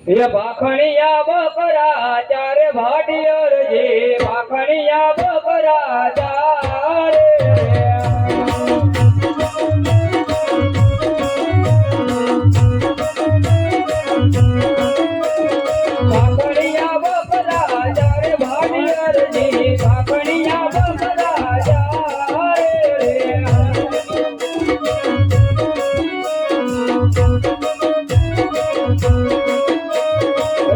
ये भाखणिया बकरा चारे भाटियर जी भाखणिया बकरा चारे भाखणिया बकरा चारे भाटियर जी भाखणिया बकरा चारे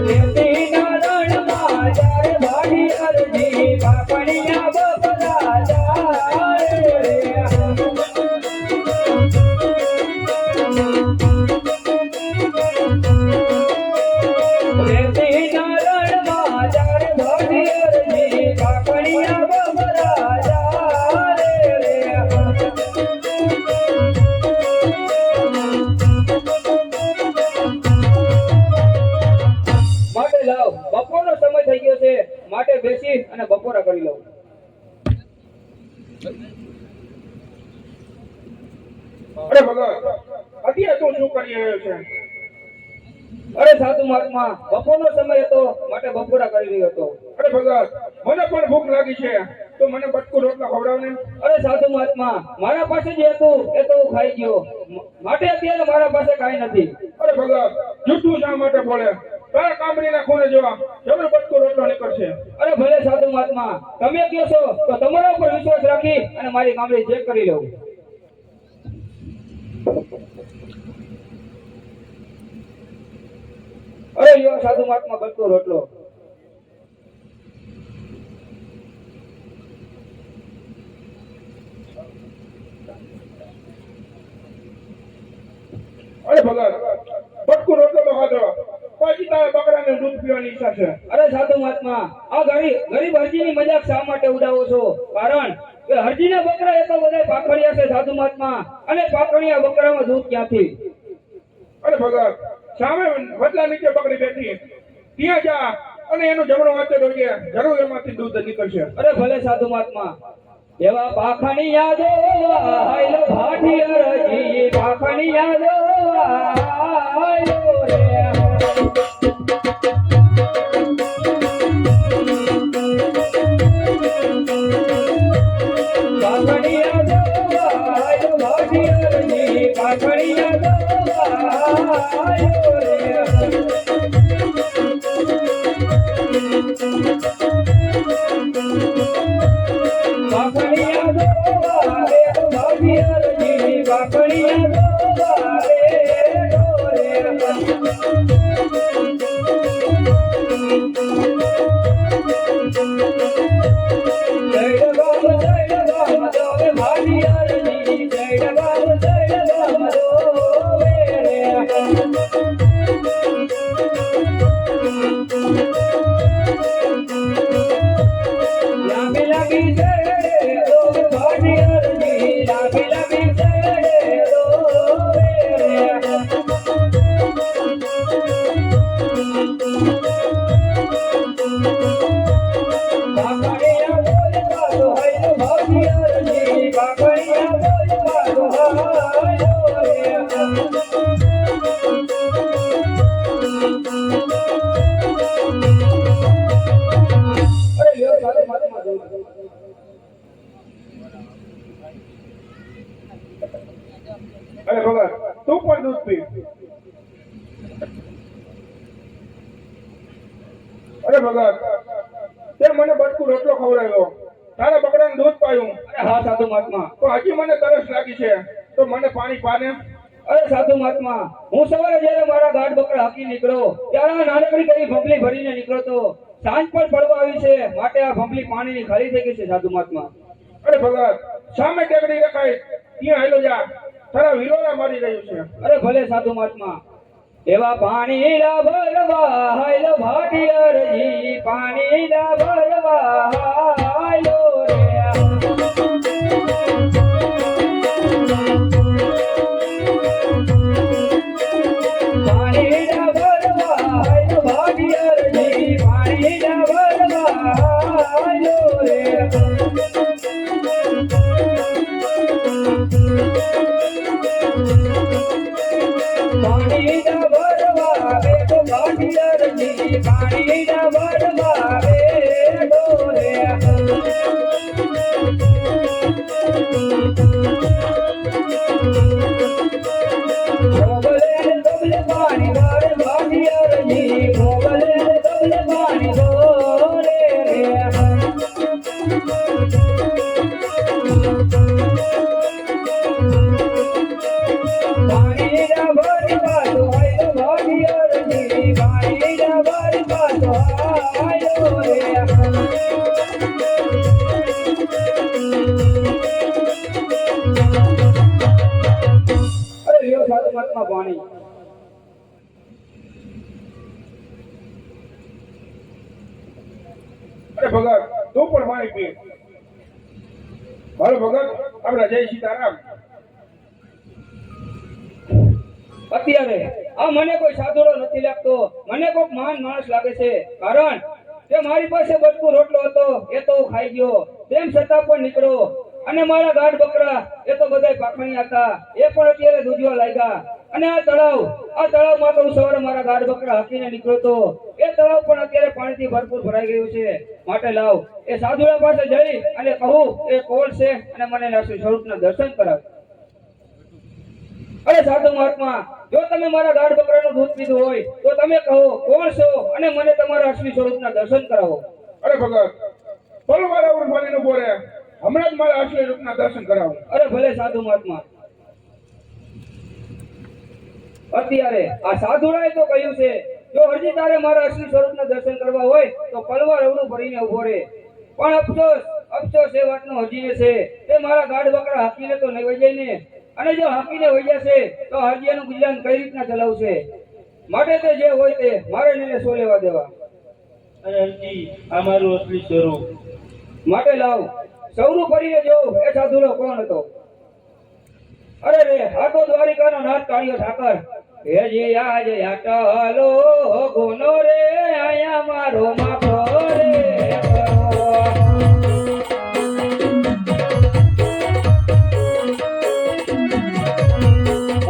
लेती नारण माजार भाड़ी अर्जी भापणिया बकरा जारे लेती नारण माजार भाड़ी अर्जी भापणिया बकरा जारे માટે લાવ બપોરનો સમય થઈ ગયો છે માટે બેસી અને બપોરા કરી લઉં અરે ભગત અત્યારે તું શું કરી રહ્યો છે? અરે સાધુ મહાત્મા બપોરનો સમય હતો માટે બપોરા કરી રહ્યો હતો અરે ભગત મને પણ ભૂખ લાગી છે તો મને બટકું રોટલા ખવડાવ ને. અરે સાધુ મહાત્મા મારા પાસે જે હતું એ તો હું ખાઈ ગયો માટે અત્યારે મારા પાસે કાંઈ નથી અરે ભગત જૂઠું શા માટે બોલે? તારા કામરીના ખૂણે જોવા જરૂર બટકું રોટલો નીકળશે. અરે ભલે સાધુ મહાત્મા તમે કહો છો તો તમારા ઉપર વિશ્વાસ રાખી અને મારી કામરી ચેક કરી લઉં અરે યો સાધુ મહાત્મા બટકો રોટલો અરે ભગત બટકું રોટલો તો ખાધો પછી તારા બકરાને દૂધ પીવાની ઈચ્છા છે. અરે સાધુ મહાત્મા આ ગરીબ હરજીની મજાક શા માટે ઉડાવો છો? કારણ કે હરજીના બકરા એ તો બધા પાખડિયા છે સાધુ મહાત્મા અને પાખડિયા બકરામાં દૂધ ક્યાંથી? અરે ભગત સામે વડલા નીચે બકરી બેઠી ત્યાં જા અને એનો જમણો વાંચે જોઈએ જરૂર એમાંથી દૂધ નીકળશે. અરે ભલે સાધુ મહાત્મા એવા પાખડિયા જો હાયલો ભાટી હરજી પાખડિયા જો હાયલો રે પાખડિયા જો હાયલો ભાટી હરજી પાખડિયા જો હાયલો રે બાકડિયા દો વારે ભાભી હરજી બાકડિયા દો વારે ડોરે જય બાબ દોરે ભાભી હરજી જય બાબ દોરે લાગી લાગી જય દોરે ભાભી હરજી લાગી લાગી જય દોરે બાકડિયા બોલ બાગો હાય ભાભી હરજી બાકડિયા બોલ બાગો હાય અરે લ્યો સાધુ મહાત્મા દો અરે ભગત તું પણ દૂધ પી. અરે ભગત તે મને બટકું રોટલો ખવડાવ્યો તારા બકરાને દૂધ પાયું અરે હા સાધુ મહાત્મા તો હજી મને તરસ લાગી છે તો મને પાણી પાને. અરે સાધુ મહાત્મા હું સવારે જ્યારે મારા ગાઢ બકરા હાકી નીકળ્યો ત્યારે આ નાનકડી કઈ ભંભલી ભરીને નીકળ્યો તો સાંજ પણ પડવા આવી છે માટે આ ભંભલી પાણીની ખાલી થઈ ગઈ છે સાધુ મહાત્મા અરે ભગત સામે ટેકડી રખાય ત્યાં હાલો જા તારા વિરોધા મારી રહ્યું છે. અરે ભલે સાધુ મહાત્મા એવા પાણી લા ભરવા હાયલો ભાટી અરજી પાણી લા ભરવા હાયલો રે પાણી લા ભરવા હાયલો ભાટી અરજી પાણી લા ભરવા હાયલો રે પાણી લા ભરવા બેઠો ભાગીરજી પાણીના વડમાં બેઠો રે મોગલે ડબલે પાણી વાળે ભાગીરજી મોગલે ડબલે પાણી દોરે રે પાણીના વડમાં તો આયો ભાગીરજી પાણીના વડમાં તો આયો રે અરે લ્યો સાધુ મહાત્મા પાણી અરે ભગત તું પણ પાણી પી. હાલો ભગત, આપણા જય સીતારામ. અત્યારે આ મને કોઈ સાધુડો નથી લાગતો, મને કોઈક મહાન માણસ લાગે છે. કારણ કે મારી પાસે બટકું રોટલો હતો એ તો હું ખાઈ ગયો, તેમ છતાં પણ નીકળ્યો. અને મારા ગાઢ બકરા એ તો બધાય પાખણિયા હતા, એ પણ અત્યારે દૂધવા લાગ્યા. અને આ તળાવમાં તો હું સવારે મારા ગાઢ બકરા હાંકીને નીકળ્યો તો એ તળાવ પણ અત્યારે પાણીથી ભરપૂર ભરાઈ ગયું છે. માટે લાવ એ સાધુડા પાસે જઈ અને કહું એ કોણ છે અને મને અસલી સ્વરૂપના દર્શન કરાવ. અરે સાધુ મહાત્મા, જો તમે મારા ગાઢ બકરાનું દૂધ પીધું હોય તો તમે કહો કોણ છો અને મને તમારા અસલી સ્વરૂપના દર્શન કરાવો. અરે ભગત, પલવારા ઉપર ફરીને ઉભો રહે, હમણાં જ મારા અસલી રૂપના દર્શન કરાવો. અરે ભલે સાધુ મહાત્મા. અત્યારે આ સાધુડાએ તો કહ્યું છે જો હજી તારે મારા અસલી સ્વરૂપના દર્શન કરવા હોય તો પલવાર અવળું ભરીને ઉભો રહે. પણ અફસોસ એ વાતનો હજી છે તે મારા ગાઢ બકરા હાંકીને તો નહીં વહી જાય ને, અને જો હાંકીને વહી જશે તો હજી એનું ગુજરાન કઈ રીતના ચલાવશે. માટે તે જે હોય તે મારે એને શું લેવા દેવા. અરે હરજી, આ મારું અસલી સ્વરૂપ. માટે લાવ સૌનું ફરીને જોઉં એ સાધુડો કોણ હતો. અરે રે આ તો દ્વારિકાનો નાથ કાળિયો ઠાકર. હે જે આજે આટલો ગુનો રે આયા મારો માથો રે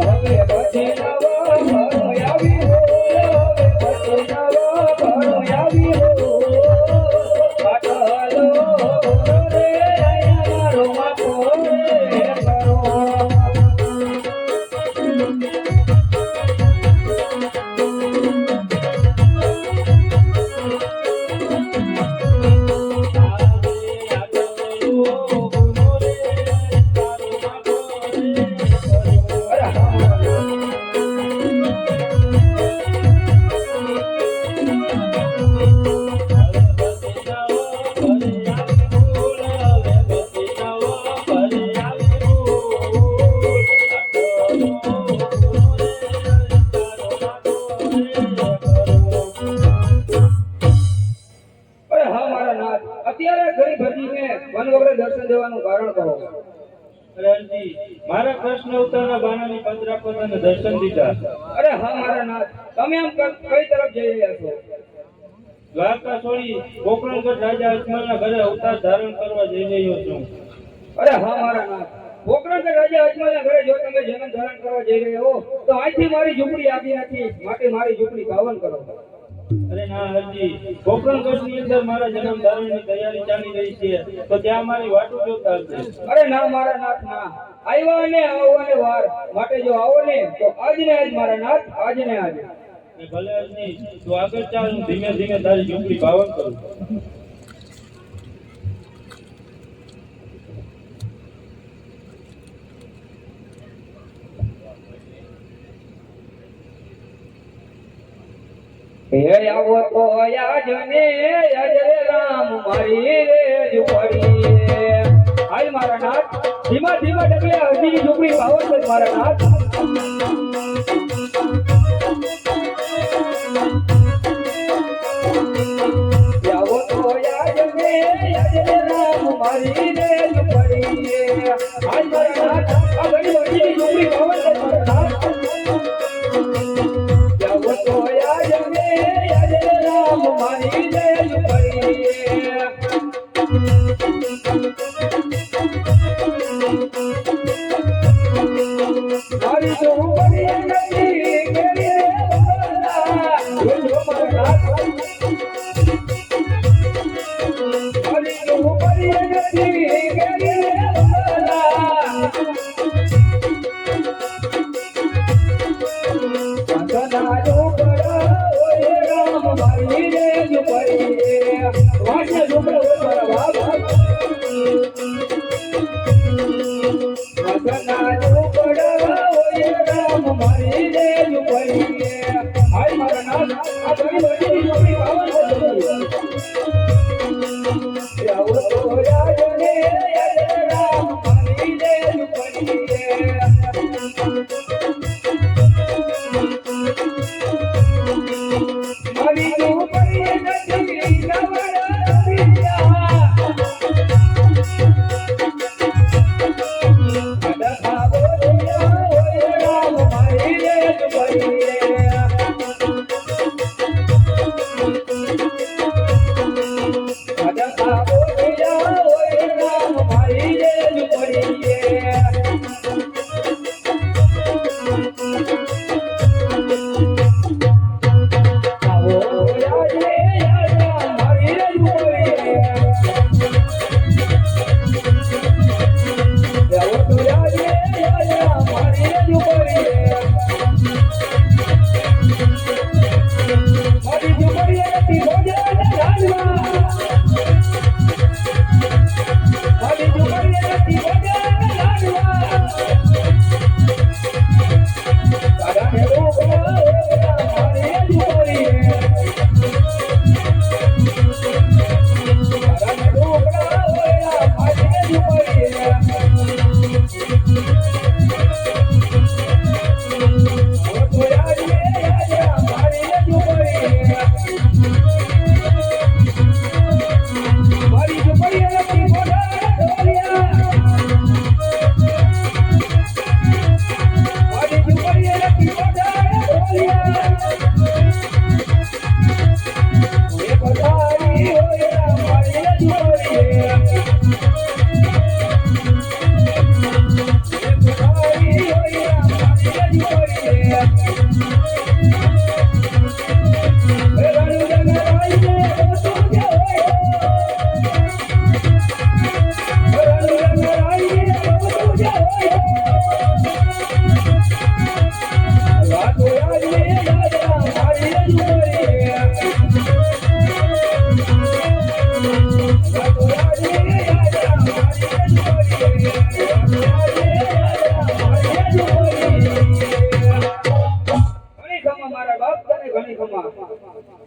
હવે પછી નવો ભરો આવી હો, હવે પછી નવો ભરો આવી હો. આટલો ગુનો રે આયા મારો માથો રે કરો. અત્યારે ગરીબ હજીને વન વગરે દર્શન દેવાનું કારણ કહો. અરે હરજી, મારા કૃષ્ણ અવતારના બાનાની પંજરા પર તને દર્શન દીધા. અરે હા મારા નાથ, તમે આમ કઈ તરફ જઈ રહ્યા છો? દ્વારકા છોડી ગોકર્ણગઢ રાજા અજમલના ઘરે અવતાર ધારણ કરવા જઈ રહ્યો છું. અરે હા મારા નાથ, ગોકર્ણગઢ રાજા અજમલના ઘરે જો તમે જન્મ ધારણ કરવા જઈ રહ્યા હો તો અહીંથી મારી ઝૂંપડી આખી નથી, માટે મારી ઝૂંપડી પાવન કરો. અરે ના હરજી, ગોકર્ણગઢની અંદર મારા જન્મ ધારણની તૈયારી ચાલી રહી છે, તો ત્યાં મારી વાટું જોતા હશે. અરે ના મારા નાથ ના, આવ્યા ને આવવાને વાર, માટે જો આવો ને તો આજ ને આજ મારા નાથ, આજ ને આજ. ભલે હરજી, તું આગળ ચાલ, હું ધીમે ધીમે તારી ઝૂંપડી પાવન કરું. હે આવો તો યાજ ને યાજ રે રામ મારી રે ઝૂંપડી. હાલ મારા નાથ, ધીમા ધીમા ડગલે હજીની ઝૂંપડી પાવન કર મારા નાથ. આવો તો યાજ ને યાજ રે રામ મારી રે ઝૂંપડી. હાલ મારા નાથ, આ ઘડી હજીની ઝૂંપડી પાવન કર મારા નાથ. આવો તો યાજ ને યાજ રે રામ મારી રે ઝૂંપડી. મારી ઝૂંપડી નથી કેરી રે ભલા, આ ઘણી બધી છોકરી પાવન છે આવો તો રાજને યાદરામ મારી દે દુપડીએ મારી દુપડીએ નથી નવરા વિદ્યા અડખાવો દિયા ઓય રામ મારી દે દુપડીએ અડખાવો દિયા ઓય રામ મારી દે દુપડીએ આવો રાજને યાદરામ મારી દે દુપડીએ આવો તો રાજને યાદરામ મારી દે દુપડીએ મારી દુપડીએ નથી ભોજન લાડવા મારી દુપડીએ નથી ભોજન લાડવા તારાને રોકવા ઓરા મારી દે દુપડીએ તારાને રોકવા ઓરા મારી દે દુપડીએ ઘણી ખમા મારા બાપ તને ઘણી ખમા